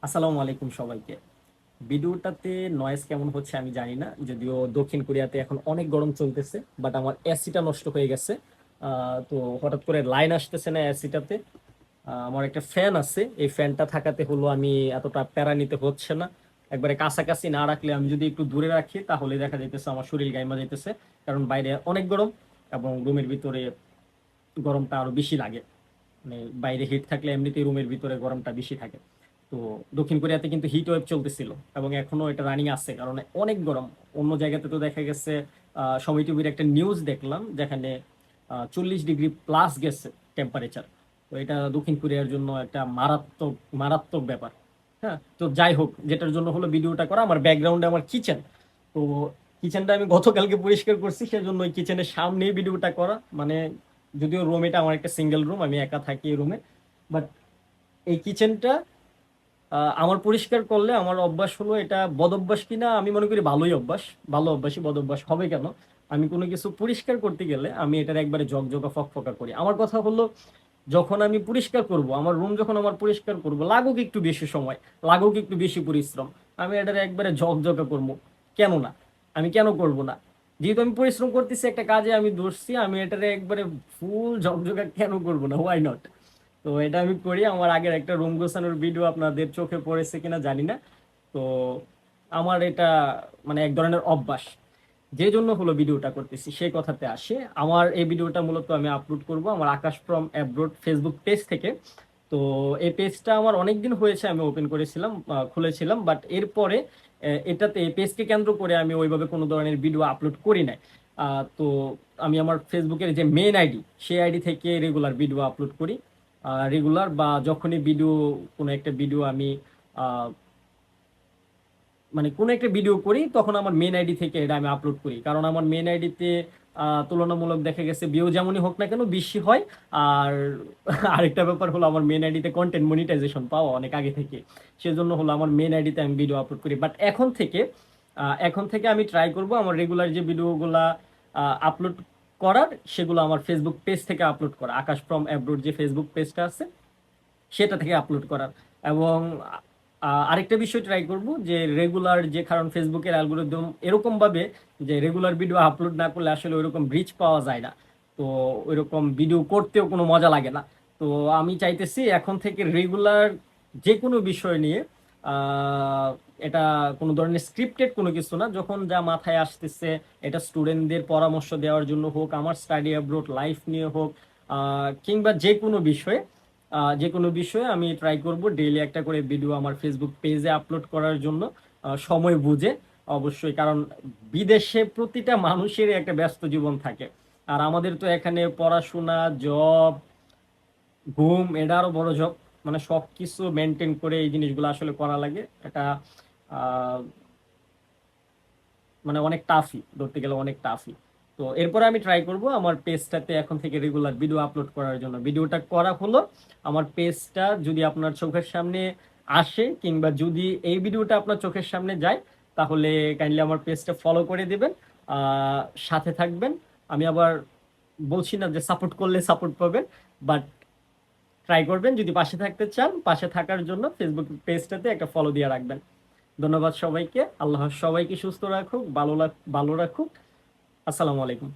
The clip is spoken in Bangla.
আসসালামু আলাইকুম সবাইকে। ভিডিওটাতে নয়েজ কেমন হচ্ছে আমি জানি না, যদিও দক্ষিণ কোরিয়াতে এখন অনেক গরম চলতেছে, বাট আমার এসিটা নষ্ট হয়ে গেছে। তো হঠাৎ করে লাইন আসতেছে না এসিটাতে। আমার একটা ফ্যান আছে, এই ফ্যানটা থাকাতে হলো আমি এতটা প্যারা নিতে হচ্ছে না। একবারে কাছাকাছি না রাখলে, আমি যদি একটু দূরে রাখি তাহলে দেখা যাইতেছে আমার শরীর গাইমা যাইতেছে, কারণ বাইরে অনেক গরম এবং রুমের ভিতরে গরমটা আরো বেশি লাগে। মানে বাইরে হিট থাকলে এমনিতেই রুমের ভিতরে গরমটা বেশি থাকে। তো দক্ষিণ কোরিয়াতে কিন্তু হিট ওয়েভ চলতেছিল এবং এখনো এটা রানিং আছে, কারণ অনেক গরম। অন্য জায়গাতে তো দেখা গেছে, সময় টিভির একটা নিউজ দেখলাম যেখানে 40 ডিগ্রি প্লাস গেছে টেম্পারেচার। তো এটা দক্ষিণ কোরিয়ার জন্য একটা মারাত্মক মারাত্মক ব্যাপার। হ্যাঁ, তো যাই হোক, যেটার জন্য হলো ভিডিওটা করা, আমার ব্যাকগ্রাউন্ডে আমার কিচেন। তো কিচেনটা আমি গতকালকে পরিষ্কার করছি, সেজন্য ওই কিচেনের সামনেই ভিডিওটা করা। মানে যদিও রুম, এটা আমার একটা সিঙ্গেল রুম, আমি একা থাকি এই রুমে, বাট এই কিচেনটা আমার পরিষ্কার করলে আমার অভ্যাস হলো, এটা বদ অভ্যাস কিনা আমি মনে করি ভালোই অভ্যাস। ভালো অভ্যাসই বদ অভ্যাস হবে কেন? আমি কোনো কিছু পরিষ্কার করতে গেলে আমি এটার একবারে ঝকঝকা ফকফকা করি। আমার কথা হলো, যখন আমি পরিষ্কার করব আমার রুম, যখন আমার পরিষ্কার করব, লাগুক একটু বেশি সময়, লাগুক একটু বেশি পরিশ্রম, আমি এটার একবারে ঝকঝকা করবো। কেন না? আমি কেন করব না? যেহেতু আমি পরিশ্রম করতেছি একটা কাজে, আমি ধরছি, আমি এটারে একবারে ফুল ঝকঝকা কেন করব না? Why not? তো এটা আমি করি। আমার আগের একটা রুম গোছানোর ভিডিও আপনাদের চোখে পড়েছে কিনা জানি না। তো আমার এটা মানে এক ধরনের অভ্যাস, যে জন্য হলো ভিডিওটা করতেছি সেই কথাতে আসে। আমার এই ভিডিওটা মূলত আমি আপলোড করব আমার আকাশ ফ্রম অ্যাব্রোড ফেসবুক পেজ থেকে। তো এই পেজটা আমার অনেক দিন হয়েছে আমি ওপেন করেছিলাম, খুলেছিলাম, বাট এরপরে এটাতে এই পেজকে কেন্দ্র করে আমি ওইভাবে কোনো ধরনের ভিডিও আপলোড করি নাই। তো আমি আমার ফেসবুকের যে মেন আইডি, সেই আইডি থেকে রেগুলার ভিডিও আপলোড করি। রেগুলার বা যখনই ভিডিও, কোনো একটা ভিডিও আমি মানে কোনো একটা ভিডিও করি, তখন আমার মেন আইডি থেকে এটা আমি আপলোড করি, কারণ আমার মেন আইডিতে তুলনামূলক দেখা গেছে ভিউ যেমনই হোক না কেন বেশি হয়। আর আরেকটা ব্যাপার হলো, আমার মেন আইডিতে কন্টেন্ট মনিটাইজেশন পাওয়া অনেক আগে থেকে, সেজন্য হলো আমার মেন আইডিতে আমি ভিডিও আপলোড করি। বাট এখন থেকে আমি ট্রাই করব আমার রেগুলার যে ভিডিওগুলা আপলোড করার, সেগুলো আমার ফেসবুক পেজ থেকে আপলোড করা, আকাশ ফ্রম অ্যাব্রোড যে ফেসবুক পেজটা আছে সেটা থেকে আপলোড করার। এবং আরেকটা বিষয় ট্রাই করব যে রেগুলার, যে কারণ ফেসবুকের অ্যালগরিদম এরকম ভাবে যে রেগুলার ভিডিও আপলোড না করলে আসলে ওইরকম রিচ পাওয়া যায় না। তো ওইরকম ভিডিও করতেও কোনো মজা লাগে না। তো আমি চাইতেছি এখন থেকে রেগুলার যে কোনো বিষয় নিয়ে, আহ, এটা কোনো ধরনের স্ক্রিপ্টেড কোনো কিছু না, যখন যা মাথায় আসতেছে, এটা স্টুডেন্টদের পরামর্শ দেওয়ার জন্য হোক, আমার স্টাডি অ্যাব্রোড লাইফ নিয়ে হোক, কিংবা যে কোনো বিষয়ে আমি ট্রাই করব ডেইলি একটা করে ভিডিও আমার ফেসবুক পেজে আপলোড করার জন্য, সময় বুঝে অবশ্যই। কারণ বিদেশে প্রতিটা মানুষের একটা ব্যস্ত জীবন থাকে, আর আমাদের তো এখানে পড়াশোনা, জব, ঘুম, এটা আরো বড় জব। মানে সব কিছু মেনটেন করে এই জিনিসগুলো আসলে করা লাগে। এটা আহ, মানে অনেক টাফই, ধরতে গেলে অনেক টাফই। তো এরপরে আমি ট্রাই করব আমার পেজটাতে এখন থেকে রেগুলার ভিডিও আপলোড করার জন্য। ভিডিওটা করা হলো, আমার পেজটা যদি আপনার চোখের সামনে আসে, কিংবা যদি এই ভিডিওটা আপনার চোখের সামনে যায়, তাহলে কাইন্ডলি আমার পেজটা ফলো করে দিবেন, সাথে থাকবেন। আমি আবার বলছি না যে সাপোর্ট করলে সাপোর্ট পাবেন, বাট ট্রাই করবেন। যদি পাশে থাকতে চান, পাশে থাকার জন্য ফেসবুক পেজটাতে একটা ফলো দিয়ে রাখবেন। ধন্যবাদ সবাইকে। আল্লাহ সবাইকে সুস্থ রাখুক, ভালো রাখুক। আসসালামু আলাইকুম।